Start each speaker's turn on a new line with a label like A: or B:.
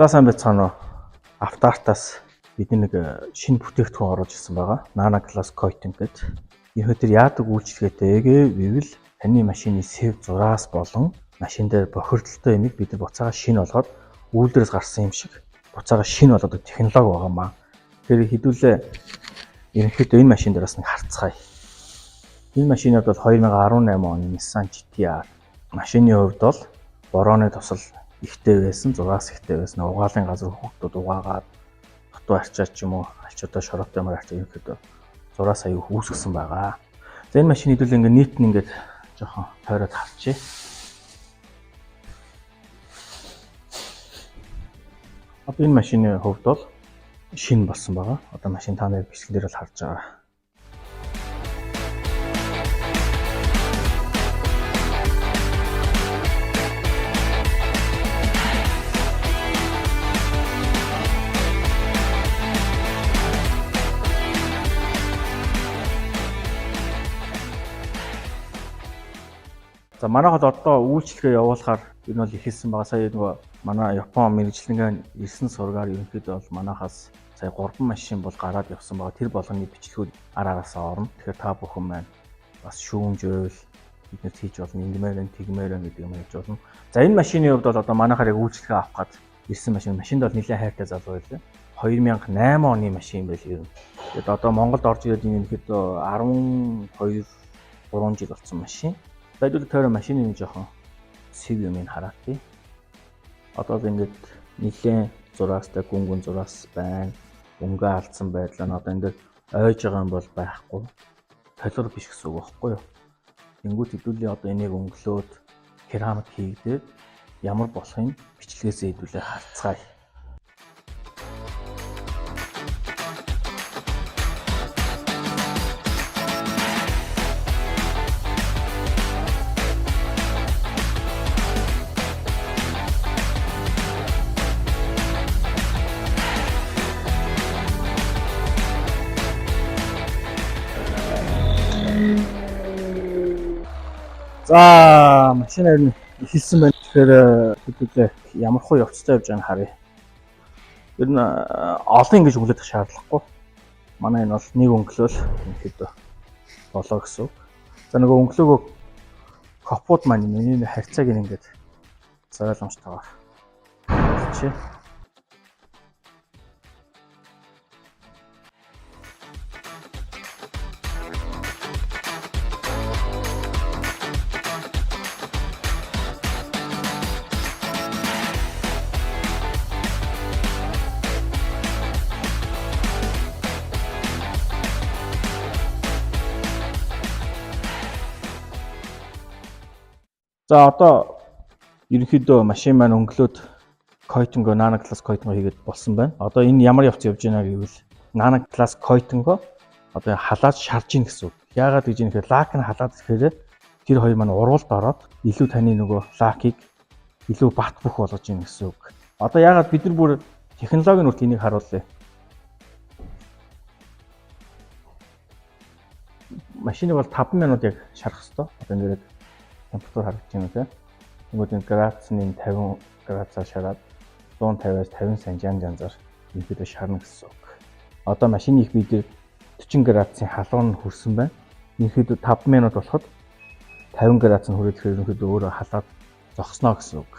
A: За сайн байцгаана уу. Автартаас бидний нэг шинэ бүтээгдэхүүн оруулж ирсэн байгаа. Nana Class Coating гэдэг. Энэ хөтөр яадаг үйлчлэгээтэй гэвэл таны машины сэв зураас болон машин дээр бохирдолтой юмыг бид нар буцаага шинэ болгоод үйлдвэрээс гарсан юм шиг буцаага шинэ болгодог технологи байгаамаа. Тэгэхээр хэдүүлээ ерөнхийдөө энэ машин дээр бас нэг харцгаая. Энэ машинууд бол 2018 оны Nissan GT-R. Машины хувьд бол борооны тусал ихтэй байсан, зураас ихтэй байсан. Угаалын газар хүүхдүүд угаагаад дутуу арчаад ч юм уу, алчуудаа шороотой юмар арчаад ерөнхийдөө зураас аяг үүсгэсэн байгаа. За энэ машин хэдүүлээ ингээд нийт нь ингээд жоохон тойроод харчээ. Одоо энэ машины хувьд бол шинэ болсон байгаа. Одоо машин та нарыг бичлэг дээр л харж байгаа. За манайхад одоо үйлчлэгээ явуулахаар энэ бол ихэлсэн байгаа. Сая нөгөө манай Япон мэргэжлэнгийн ирсэн сургаар ерөнхийдөө бол манайхаас сая 3 машин бол гараад явсан байгаа. Тэр болгоны бичлэгүүд араасаа орно. Тэгэхээр та бүхэн маань бас шүүмжөөл бид нар хийж болно, ингэмээрэн тэгмээрэн гэдэг юм хийж болно. За энэ машины хувьд бол одоо манайхаар яг үйлчлэгээ авах гээд ирсэн машинд бол нэлээд хайртай залуу байлаа. 2008 оны машин байл ер нь. Тэгээд одоо Монголд орж ирээд ерөнхийдөө 12 3 жил болсон машин. Байдгүй тойроо машины нэг жоохон сэв юм ин хараад тий. Одоо ингээд нэлээд зураастай гүнгүн зураас байна. Өнгөө алдсан байдлаа нь одоо энэ ойж байгаа юм бол байхгүй. Толгор биш гэсэн үг байхгүй юу? Тэнгүүд хэдүүлээ одоо энийг өнгөлөөд керамик хийгдээд ямар болохыг бичлэгээс хэдүүлээ харцгаая. За машинаар нь ихэлсэн байна. Тэгэхээр хэдүүлээ ямар хуу явцтай явж байгааг харъя. Ер нь олон ингэж өнгөлөдөх шаардлагагүй. Манай энэ бол нэг өнгөлөөл ихэд болоо гэсэн үг. За нөгөө өнгөлөөгөө капот маань миний харьцааг ингээд зайлгамжтайгаар хэлчихье. За одоо ерөнхийдөө машин маань өнгөлөөд Coating Nana Class Coating хийгээд болсон байна. Одоо энэ ямар явц явж байна гэвэл Nana Class Coating одоо халаад шарж ийн гэсэн үг. Яагаад гэж юм гэхээр лак нь халаад ирэхээр тэр хоёр маань урвалд ороод илүү таны нөгөө лакийг илүү бат бөх болгож ийн гэсэн үг. Одоо яагаад бид нар бүр технологийн үрт энийг харуулъя. Машиныг бол 5 минут яг шарах хэрэгтэй. Одоо ингээд температур харагдаж байна тийм. Тэнгүүд градусны 50 градусаар шараад 150-аас 50 санж янзаар ерөнхийдөө шарна гэсэн үг. Одоо машины их бид 40 градусын халуун хүрсэн байна. Ерөнхийдөө 5 минут болоход 50 градус нь хүрээд ерөнхийдөө өөрөө халаад зогсноо гэсэн үг.